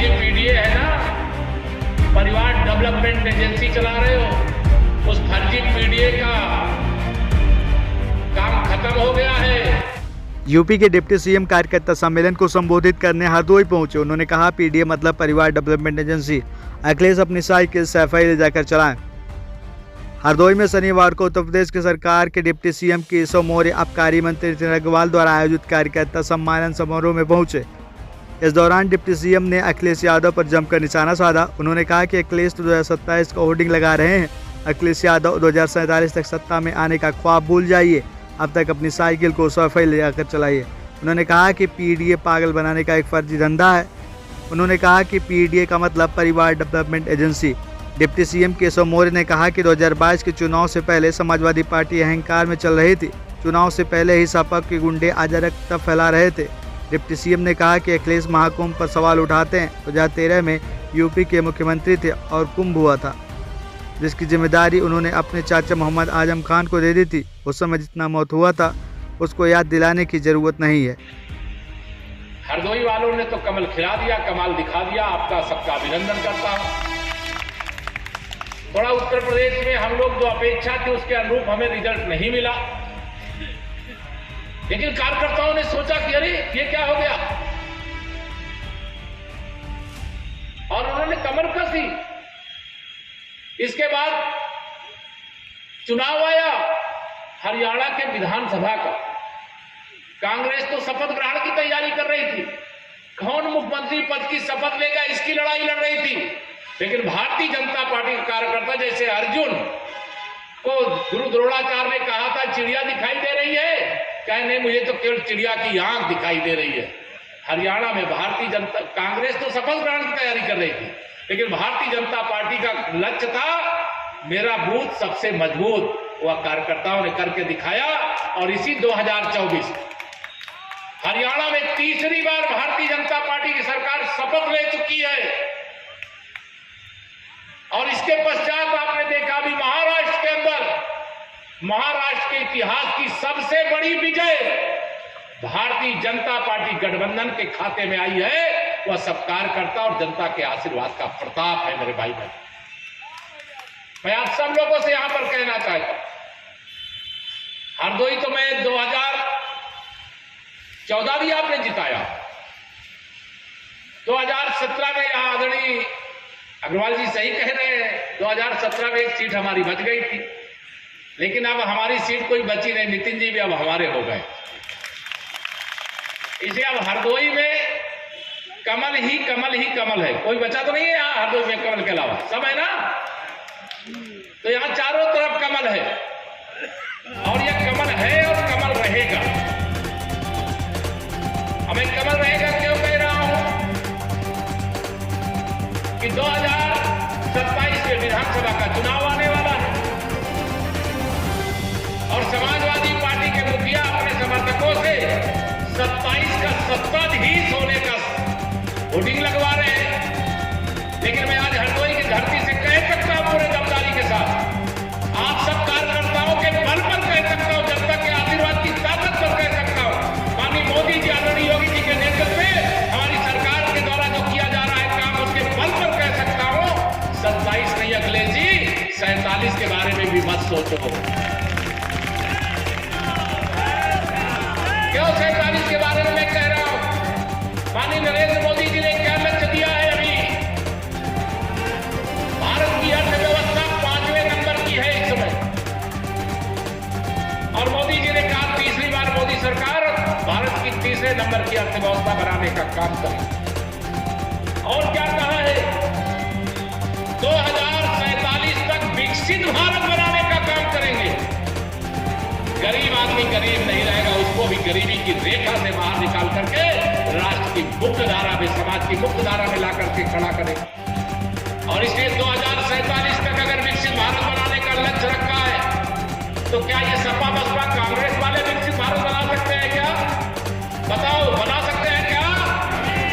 फर्जी पीडीए है ना, परिवार डेवलपमेंट एजेंसी चला रहे हो, उस फर्जी पीडीए का काम खत्म हो गया है। यूपी के डिप्टी सीएम कार्यकर्ता सम्मेलन को संबोधित करने हरदोई पहुंचे। उन्होंने कहा पीडीए मतलब परिवार डेवलपमेंट एजेंसी। अखिलेश अपनी साइकिल सफाई ले जाकर चलाएं। हरदोई में शनिवार को उत्तर प्रदेश की सरकार के डिप्टी सीएम केशव मौर्य आबकारी मंत्री नितिन अग्रवाल द्वारा आयोजित कार्यकर्ता सम्मेलन समारोह में पहुंचे। इस दौरान डिप्टी सीएम ने अखिलेश यादव पर जमकर निशाना साधा। उन्होंने कहा कि अखिलेश 2027 का होर्डिंग लगा रहे हैं। अखिलेश यादव 2047 तक सत्ता में आने का ख्वाब भूल जाइए, अब तक अपनी साइकिल को सफाई ले जाकर चलाइए। उन्होंने कहा कि पीडीए पागल बनाने का एक फर्जी धंधा है। उन्होंने कहा कि पीडीए का मतलब परिवार development agency. Deputy CM Keshav Maurya ने कहा कि 2022 के चुनाव से पहले समाजवादी पार्टी अहंकार में चल रही थी। चुनाव से पहले ही सपा के गुंडे अराजकता फैला रहे थे। डिप्टी सीएम ने कहा कि अखिलेश महाकुंभ पर सवाल उठाते हैं। 2013 में यूपी के मुख्यमंत्री थे और कुंभ हुआ था, जिसकी जिम्मेदारी उन्होंने अपने चाचा मोहम्मद आजम खान को दे दी थी। उस समय जितना मौत हुआ था उसको याद दिलाने की जरूरत नहीं है। हरदोई वालों ने तो कमल खिला दिया, कमाल दिखा दिया। आपका सबका अभिनंदन करता हूं। थोड़ा उत्तर प्रदेश में हम लोग जो अपेक्षा थी उसके अनुरूप हमें रिजल्ट नहीं मिला, लेकिन कार्यकर्ताओं ने सोचा कि अरे ये क्या हो गया, और उन्होंने कमर कसी। इसके बाद चुनाव आया हरियाणा के विधानसभा का। कांग्रेस तो शपथ ग्रहण की तैयारी कर रही थी, कौन मुख्यमंत्री पद की शपथ लेगा इसकी लड़ाई लड़ रही थी। लेकिन भारतीय जनता पार्टी के कार्यकर्ता जैसे अर्जुन को गुरु द्रोणाचार्य ने कहा था चिड़िया दिखाई दे रही है, कहे नहीं मुझे तो केवल चिड़िया की आंख दिखाई दे रही है। हरियाणा में भारतीय जनता कांग्रेस तो शपथ ग्रहण की तैयारी कर रही थी, लेकिन भारतीय जनता पार्टी का लक्ष्य था मेरा बूथ सबसे मजबूत। वह कार्यकर्ताओं ने करके दिखाया। और इसी 2024 हरियाणा में तीसरी बार भारतीय जनता पार्टी की सरकार शपथ ले चुकी है। और इसके पश्चात आपने देखा भी महाराष्ट्र के अंदर महाराष्ट्र के इतिहास की सबसे बड़ी विजय भारतीय जनता पार्टी गठबंधन के खाते में आई है। वह सब कार्यकर्ता और जनता के आशीर्वाद का प्रताप है। मेरे भाई बहन, मैं आप सब लोगों से यहां पर कहना चाहता हूं, हरदोई तो मैं 2014 भी आपने जिताया, 2017 में यहां आदरणीय अग्रवाल जी सही कह रहे हैं, 2017 में एक सीट हमारी बच गई थी, लेकिन अब हमारी सीट कोई बची नहीं। नितिन जी भी अब हमारे हो गए। इसे अब हरदोई में कमल ही कमल है। कोई बचा तो नहीं है यहाँ हरदोई में कमल के अलावा, सब है ना। तो यहाँ चारों तरफ कमल है, और यह कमल है और कमल रहेगा। हमें कमल रहेगा क्यों कह रहा हूं कि 2027 में विधानसभा का चुनाव आने वाला है, और समाजवादी पार्टी के मुखिया अपने समर्थकों से 27 का सत्ताधीश होने का होर्डिंग लगवा रहे हैं। लेकिन मैं आज हरदोई की धरती से कह सकता हूं पूरे दमदारी के साथ, आप सब कार्यकर्ताओं के बल पर कह सकता हूं, जनता के आशीर्वाद की ताकत पर कह सकता हूं, माननीय मोदी जी आदरणीय योगी जी के नेतृत्व में हमारी सरकार के द्वारा जो किया जा रहा है काम, उसके बल पर कह सकता हूं 27 नहीं अखिलेश जी 47 के बारे में भी मत सोचो। क्यों 47 के बारे में मैं कह रहा हूं? माननीय नरेंद्र मोदी जी ने क्या लक्ष्य दिया है? अभी भारत की अर्थव्यवस्था 5वें नंबर की है इस समय, और मोदी जी ने कहा तीसरी बार मोदी सरकार भारत की तीसरे नंबर की अर्थव्यवस्था बनाने का काम करे। और क्या कहा है? 2047 तक विकसित भारत बनाने का काम करेंगे। गरीब आदमी गरीब नहीं रहेगा, उसको भी गरीबी की रेखा से बाहर निकाल करके राष्ट्र की मुख्य धारा में, समाज की मुख्य धारा में ला करके खड़ा करें। और इसलिए 2047 तक अगर विकसित भारत बनाने का लक्ष्य रखा है, तो क्या ये सपा बसपा कांग्रेस वाले विकसित भारत बना सकते हैं क्या? बताओ, बना सकते हैं क्या?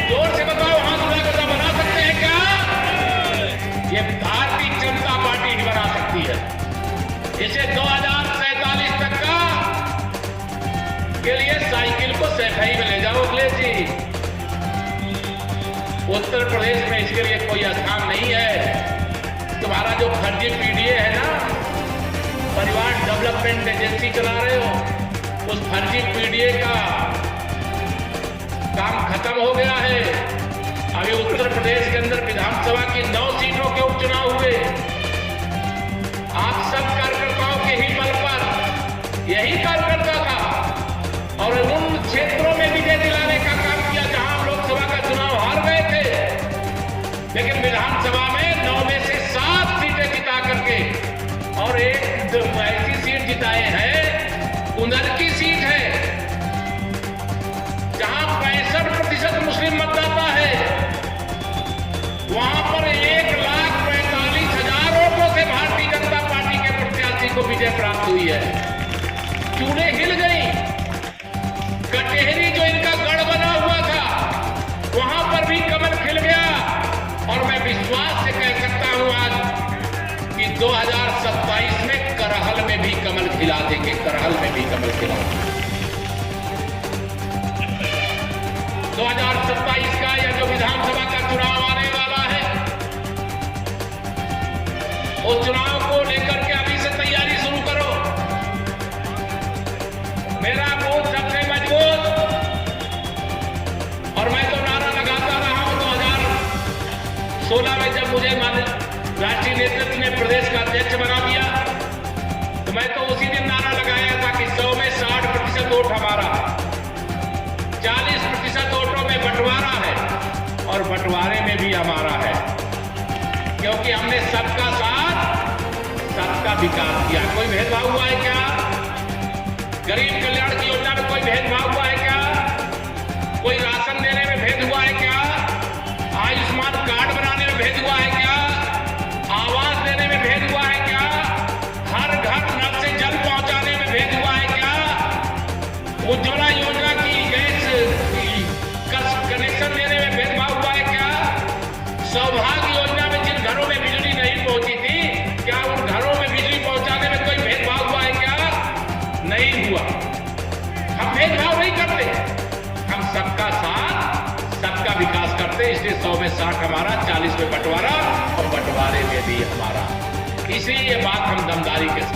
जोर से बताओ, हाथ उठाकर बना सकते हैं क्या? ये भारतीय जनता पार्टी ही बना सकती है। इसे 2047 तक का के लिए साइकिल को सफाई में ले जाओ अखिलेश जी। उत्तर प्रदेश में इसके लिए कोई स्थान नहीं है। तुम्हारा जो फर्जी पीडीए है ना, परिवार डेवलपमेंट एजेंसी चला रहे हो, उस फर्जी पीडीए का काम खत्म हो गया है। अभी उत्तर प्रदेश के अंदर विधानसभा की 9 सीटों के उपचुनाव हुए। आप सब कार्यकर्ताओं के ही बल पर, यही कार्यकर्ता था और उन क्षेत्रों में विजय दिलाने का काम किया जहां हम लोकसभा का चुनाव हार गए थे, लेकिन विधानसभा में 9 में से 7 सीटें जिता करके और एक ऐसी सीट जिताए हैं, उधर की सीट है जहां 65% मुस्लिम मतदाता है, वहां पर 1,45,000 वोटों से भारतीय जनता पार्टी के प्रत्याशी को विजय प्राप्त हुई है। चूड़े हिल गई। कचहरी जो इनका गढ़ बना हुआ था, वहां पर भी कमल खिल गया और मैं विश्वास से कह सकता हूं आज कि 2027 में करहल में भी कमल खिला देंगे, करहल में भी कमल खिला देंगे। 2027 का यह जो विधानसभा का चुनाव आने वाला है, उस चुनाव को लेकर के अभी से तैयारी शुरू करो। मेरा बूथ सबसे मजबूत, और मैं तो नारा लगाता रहा हूं। 2016 में जब मुझे राष्ट्रीय नेतृत्व ने प्रदेश का अध्यक्ष बना दिया, तो मैं तो उसी दिन नारा लगाया था कि 100 में 60% वोट हमारा, 40% वोटों में बंटवारा है और बंटवारे में भी हमारा है, क्योंकि हमने सबका साथ, सबका विकास किया। कोई भेदभाव हुआ है क्या? गरीब कल्याण की योजना में कोई भेदभाव हुआ है क्या? कोई राशन देने में भेद हुआ है क्या? आयुष्मान कार्ड बनाने में भेद हुआ है क्या? आवास देने में भेद हुआ है क्या? हर घर नल से जल पहुंचाने में भेद हुआ है क्या? उज्ज्वला योजना की गैस कनेक्शन देने में भेदभाव हुआ है क्या? सौभाग्य योजना में जिन घरों में बिजली नहीं पहुंची थी, क्या उन घरों में बिजली पहुंचाने में कोई भेदभाव हुआ है क्या? नहीं हुआ। हम भेदभाव नहीं करते, हम सबका साथ, सबका विकास करते। इसलिए 100 में 60 हमारा, 40 में बंटवारा और बंटवारे में भी हमारा। इसलिए ये बात हम दमदारी के